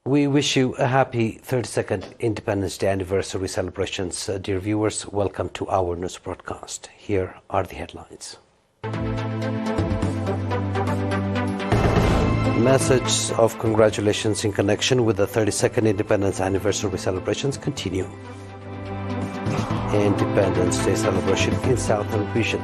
We wish you a happy 32nd Independence Day anniversary celebrations. Dear viewers, welcome to our news broadcast. Here are the headlines. Messages of congratulations in connection with the 32nd Independence anniversary celebrations continue. Independence Day celebration in Southern region.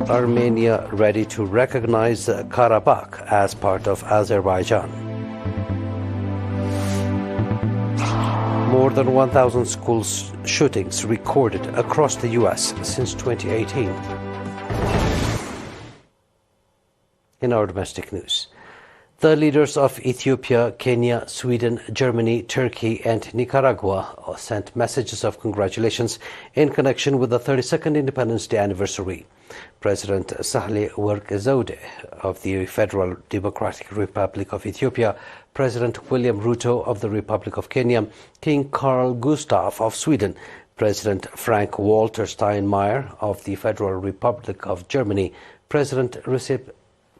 Armenia ready to recognize Karabakh as part of Azerbaijan. More than 1,000 school shootings recorded across the U.S. since 2018. In our domestic news, the leaders of Ethiopia, Kenya, Sweden, Germany, Turkey and Nicaragua sent messages of congratulations in connection with the 32nd Independence Day anniversary. President Sahle Work Zewde of the Federal Democratic Republic of Ethiopia, President William Ruto of the Republic of Kenya, King Carl Gustaf of Sweden, President Frank Walter Steinmeier of the Federal Republic of Germany, President Recep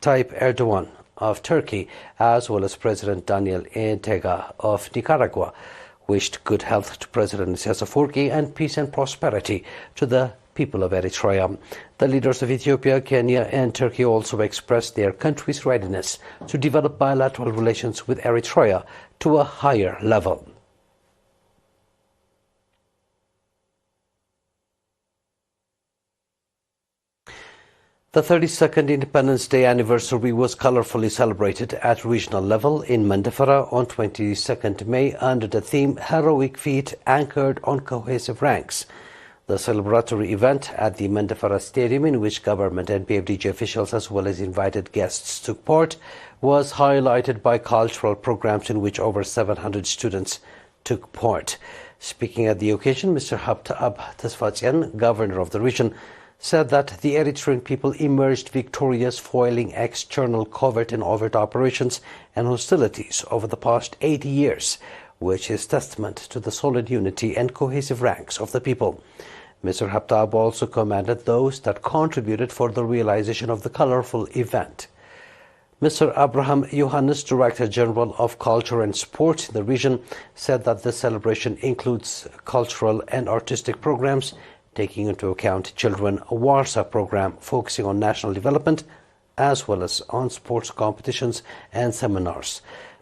Tayyip Erdogan of Turkey, as well as President Daniel Ortega of Nicaragua, wished good health to President Isaias Afwerki and peace and prosperity to the people of Eritrea. The leaders of Ethiopia, Kenya and Turkey also expressed their country's readiness to develop bilateral relations with Eritrea to a higher level. The 32nd Independence Day anniversary was colorfully celebrated at regional level in Mandafara on 22nd May under the theme Heroic Feat Anchored on Cohesive Ranks. The celebratory event at the Mandafara Stadium, in which government and BFDG officials as well as invited guests took part, was highlighted by cultural programs in which over 700 students took part. Speaking at the occasion, Mr. Habtab Tesfatsian, governor of the region, said that the Eritrean people emerged victorious, foiling external covert and overt operations and hostilities over the past 80 years, which is testament to the solid unity and cohesive ranks of the people. Mr. Habtab also commended those that contributed for the realization of the colorful event. Mr. Abraham Johannes, Director General of Culture and Sport in the region, said that the celebration includes cultural and artistic programs, taking into account Children Warsaw program focusing on national development, as well as on sports competitions and seminars.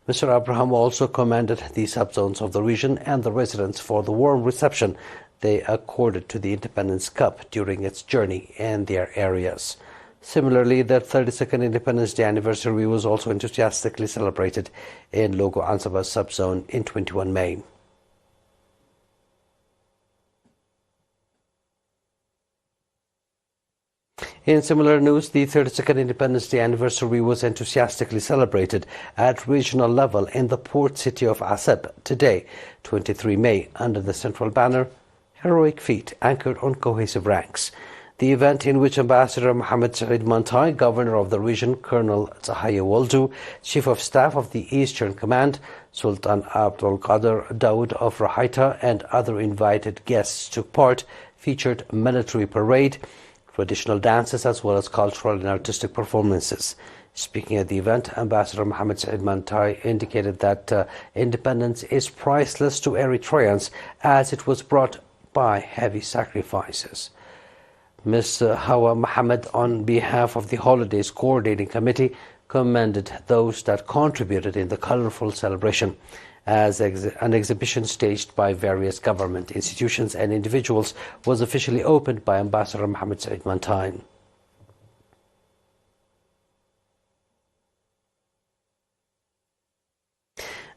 Mr. Abraham also commended the subzones of the region and the residents for the warm reception they accorded to the Independence Cup during its journey in their areas. Similarly, the 32nd Independence Day anniversary was also enthusiastically celebrated in Logo Ansaba subzone in 21 May. In similar news, the 32nd Independence Day anniversary was enthusiastically celebrated at regional level in the port city of Asab today, 23 May, under the central banner, Heroic Feat Anchored on Cohesive Ranks. The event, in which Ambassador Mohammed Said Mantai, Governor of the region, Colonel Zahaya Waldu, Chief of Staff of the Eastern Command, Sultan Abdul Qadir Dawood of Rahaita, and other invited guests took part, featured military parade, traditional dances as well as cultural and artistic performances. Speaking at the event, Ambassador Mohammed Said Mantai indicated that independence is priceless to Eritreans as it was brought by heavy sacrifices. Ms. Hawa Mohammed, on behalf of the Holidays Coordinating Committee, commended those that contributed in the colorful celebration, as an exhibition staged by various government institutions and individuals was officially opened by Ambassador Mohammed Said Mantai.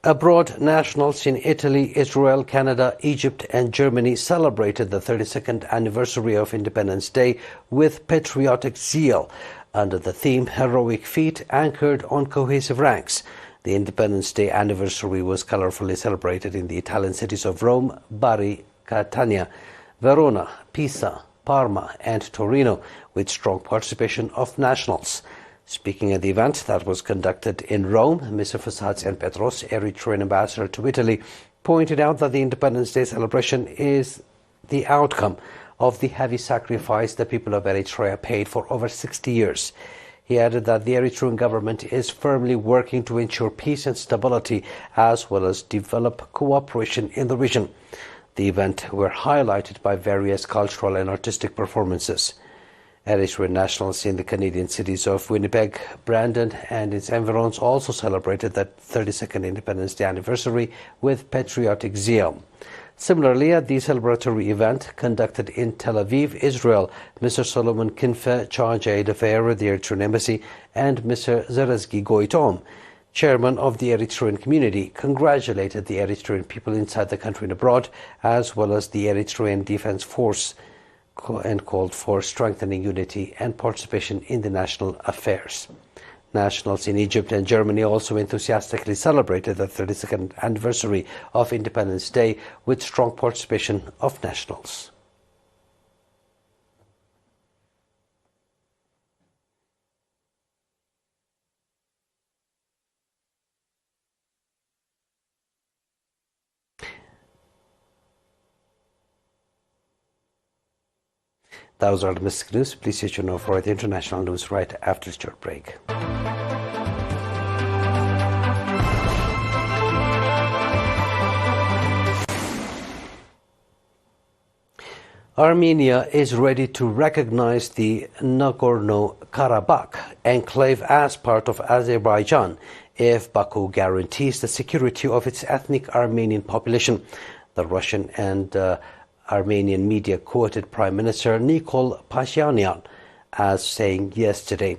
Abroad, nationals in Italy, Israel, Canada, Egypt and Germany celebrated the 32nd anniversary of Independence Day with patriotic zeal under the theme Heroic Feat Anchored on Cohesive Ranks. The Independence Day anniversary was colorfully celebrated in the Italian cities of Rome, Bari, Catania, Verona, Pisa, Parma and Torino, with strong participation of nationals. Speaking at the event that was conducted in Rome, Mr. Fossatian Petros, Eritrean ambassador to Italy, pointed out that the Independence Day celebration is the outcome of the heavy sacrifice the people of Eritrea paid for over 60 years. He added that the Eritrean government is firmly working to ensure peace and stability as well as develop cooperation in the region. The event were highlighted by various cultural and artistic performances. Eritrean nationals in the Canadian cities of Winnipeg, Brandon and its environs also celebrated the 32nd Independence Day anniversary with patriotic zeal. Similarly, at the celebratory event conducted in Tel Aviv, Israel, Mr. Solomon Kinfe, Charge Aide d'Affaires at the Eritrean Embassy, and Mr. Zeresgi Goitom, chairman of the Eritrean community, congratulated the Eritrean people inside the country and abroad, as well as the Eritrean Defense Force, and called for strengthening unity and participation in the national affairs. Nationals in Egypt and Germany also enthusiastically celebrated the 32nd anniversary of Independence Day with strong participation of nationals. Those are the domestic news. Please stay tuned for the international news right after this short break. Armenia is ready to recognize the Nagorno-Karabakh enclave as part of Azerbaijan if Baku guarantees the security of its ethnic Armenian population. The Russian and Armenian media quoted Prime Minister Nikol Pashinyan as saying yesterday,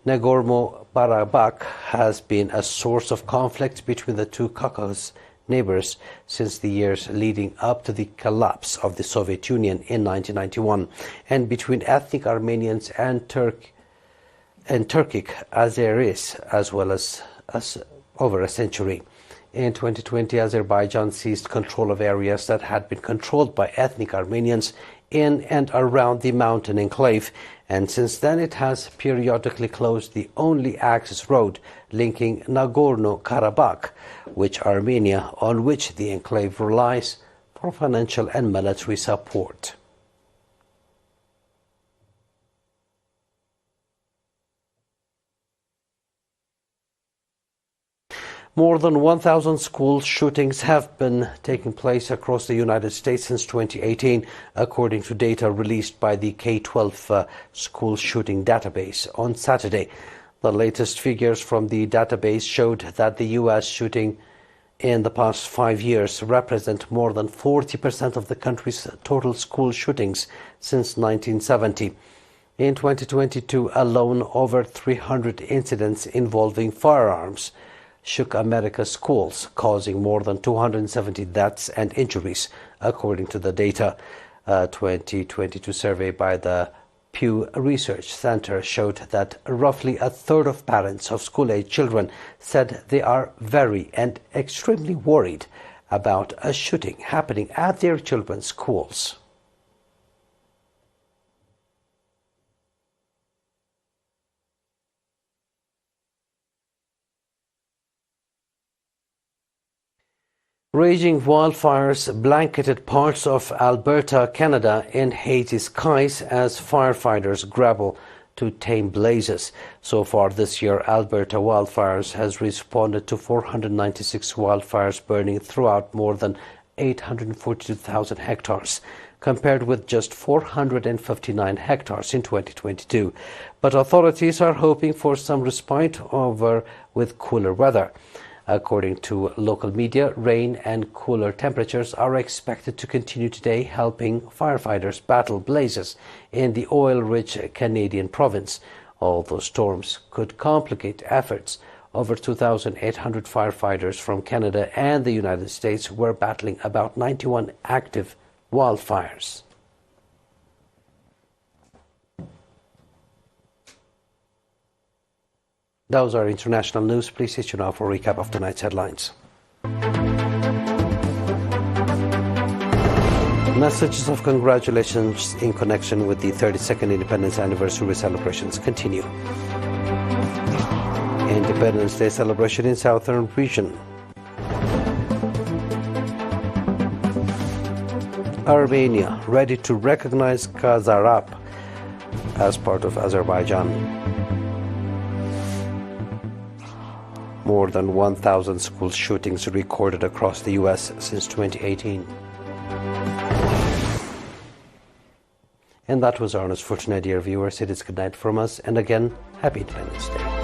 Nagorno-Karabakh has been a source of conflict between the two Caucasus neighbors since the years leading up to the collapse of the Soviet Union in 1991, and between ethnic Armenians and Turkic Azeris as well as over a century. In 2020, Azerbaijan seized control of areas that had been controlled by ethnic Armenians in and around the mountain enclave, and since then it has periodically closed the only access road linking Nagorno-Karabakh, on which the enclave relies for financial and military support. More than 1,000 school shootings have been taking place across the United States since 2018, according to data released by the K-12 school shooting database on Saturday. The latest figures from the database showed that the U.S. shooting in the past 5 years represent more than 40% of the country's total school shootings since 1970. In 2022 alone, over 300 incidents involving firearms shook America's schools, causing more than 270 deaths and injuries, according to the data. A 2022 survey by the Pew Research Center showed that roughly a third of parents of school-age children said they are very and extremely worried about a shooting happening at their children's schools. Raging wildfires blanketed parts of Alberta, Canada in hazy skies as firefighters grapple to tame blazes. So far this year, Alberta Wildfires has responded to 496 wildfires burning throughout more than 842,000 hectares, compared with just 459 hectares in 2022. But authorities are hoping for some respite with cooler weather. According to local media, rain and cooler temperatures are expected to continue today, helping firefighters battle blazes in the oil-rich Canadian province. Although storms could complicate efforts, over 2,800 firefighters from Canada and the United States were battling about 91 active wildfires. Those are international news. Please stay tuned now for a recap of tonight's headlines. Messages of congratulations in connection with the 32nd Independence Anniversary celebrations continue. Independence Day celebration in Southern region. Armenia ready to recognize Kazarap as part of Azerbaijan. more than 1,000 school shootings recorded across the U.S. since 2018. And that was our news for tonight, dear viewers. It is good night from us, and again, happy Independence Day.